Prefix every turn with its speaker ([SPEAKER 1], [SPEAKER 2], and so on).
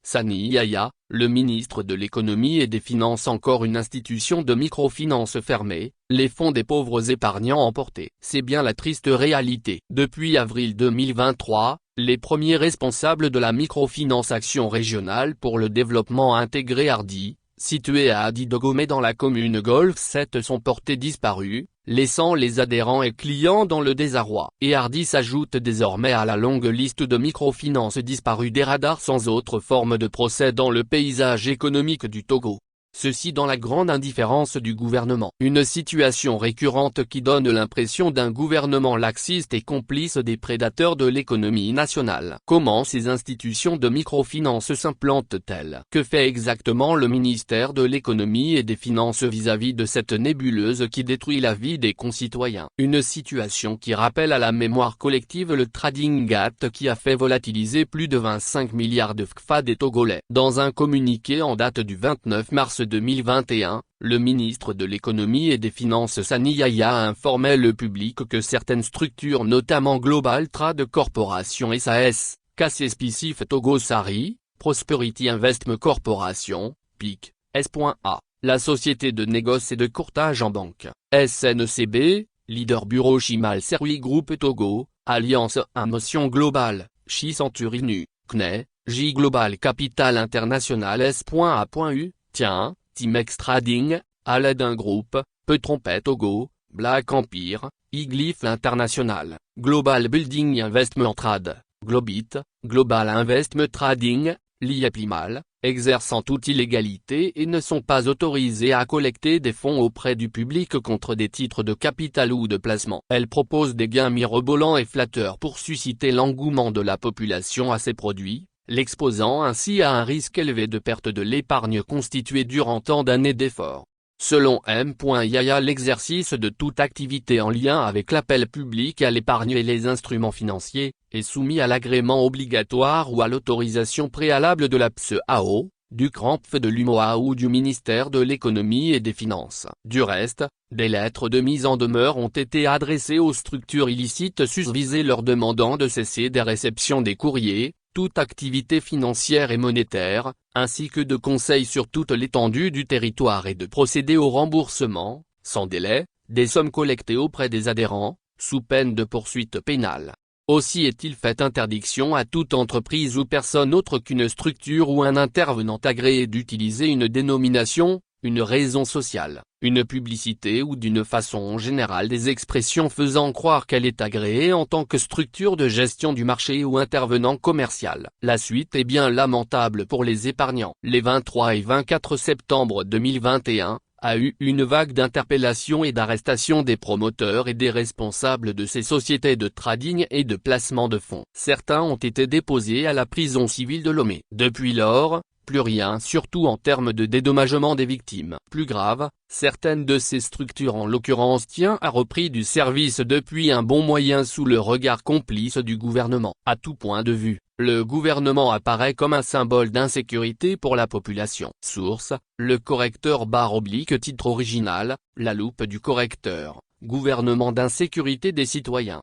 [SPEAKER 1] Sani Yahya, le ministre de l'économie et des finances. Encore une institution de microfinance fermée, les fonds des pauvres épargnants emportés. C'est bien la triste réalité. Depuis avril 2023, les premiers responsables de la microfinance Action régionale pour le développement intégré Hardy, située à Adi-Dogomé dans la commune Golfe 7 sont portés disparus, laissant les adhérents et clients dans le désarroi. Et Hardy s'ajoute désormais à la longue liste de microfinances disparues des radars sans autre forme de procès dans le paysage économique du Togo. Ceci dans la grande indifférence du gouvernement. Une situation récurrente qui donne l'impression d'un gouvernement laxiste et complice des prédateurs de l'économie nationale. Comment ces institutions de microfinance s'implantent-elles? Que fait exactement le ministère de l'économie et des finances vis-à-vis de cette nébuleuse qui détruit la vie des concitoyens? Une situation qui rappelle à la mémoire collective le trading GATT qui a fait volatiliser plus de 25 milliards de FCFA des Togolais. Dans un communiqué en date du 29 mars 2021, le ministre de l'économie et des finances Sani Yahya informait le public que certaines structures notamment Global Trade Corporation SAS, KCSPCIF Togo Sari, Prosperity Investment Corporation, PIC, S.A, la société de négoce et de courtage en banque, SNCB, Leader Bureau Chimal Serui Groupe Togo, Alliance Motion Global, Chi Centurinu, CNE, J Global Capital International S.A.U, Tiens, Timex Trading, Aladdin Group, Petrompet Togo, Black Empire, Iglyph International, Global Building Investment Trade, Globit, Global Investment Trading, l'IEPLIMAL, exercent en toute illégalité et ne sont pas autorisés à collecter des fonds auprès du public contre des titres de capital ou de placement. Elles proposent des gains mirobolants et flatteurs pour susciter l'engouement de la population à ces produits, l'exposant ainsi à un risque élevé de perte de l'épargne constituée durant tant d'années d'efforts. Selon M. Yahya, l'exercice de toute activité en lien avec l'appel public à l'épargne et les instruments financiers, est soumis à l'agrément obligatoire ou à l'autorisation préalable de la PSEAO, du CRANPF de l'UMOA ou du ministère de l'économie et des finances. Du reste, des lettres de mise en demeure ont été adressées aux structures illicites susvisées leur demandant de cesser des réceptions des courriers, toute activité financière et monétaire, ainsi que de conseils sur toute l'étendue du territoire et de procéder au remboursement, sans délai, des sommes collectées auprès des adhérents, sous peine de poursuite pénale. Aussi est-il fait interdiction à toute entreprise ou personne autre qu'une structure ou un intervenant agréé d'utiliser une dénomination, une raison sociale, une publicité ou d'une façon générale des expressions faisant croire qu'elle est agréée en tant que structure de gestion du marché ou intervenant commercial. La suite est bien lamentable pour les épargnants. Les 23 et 24 septembre 2021, a eu une vague d'interpellations et d'arrestations des promoteurs et des responsables de ces sociétés de trading et de placement de fonds. Certains ont été déposés à la prison civile de Lomé. Depuis lors, plus rien, surtout en termes de dédommagement des victimes. Plus grave, certaines de ces structures, en l'occurrence Tiens, a repris du service depuis un bon moyen sous le regard complice du gouvernement. À tout point de vue, le gouvernement apparaît comme un symbole d'insécurité pour la population. Source, Le Correcteur / titre original, La loupe du correcteur, gouvernement d'insécurité des citoyens.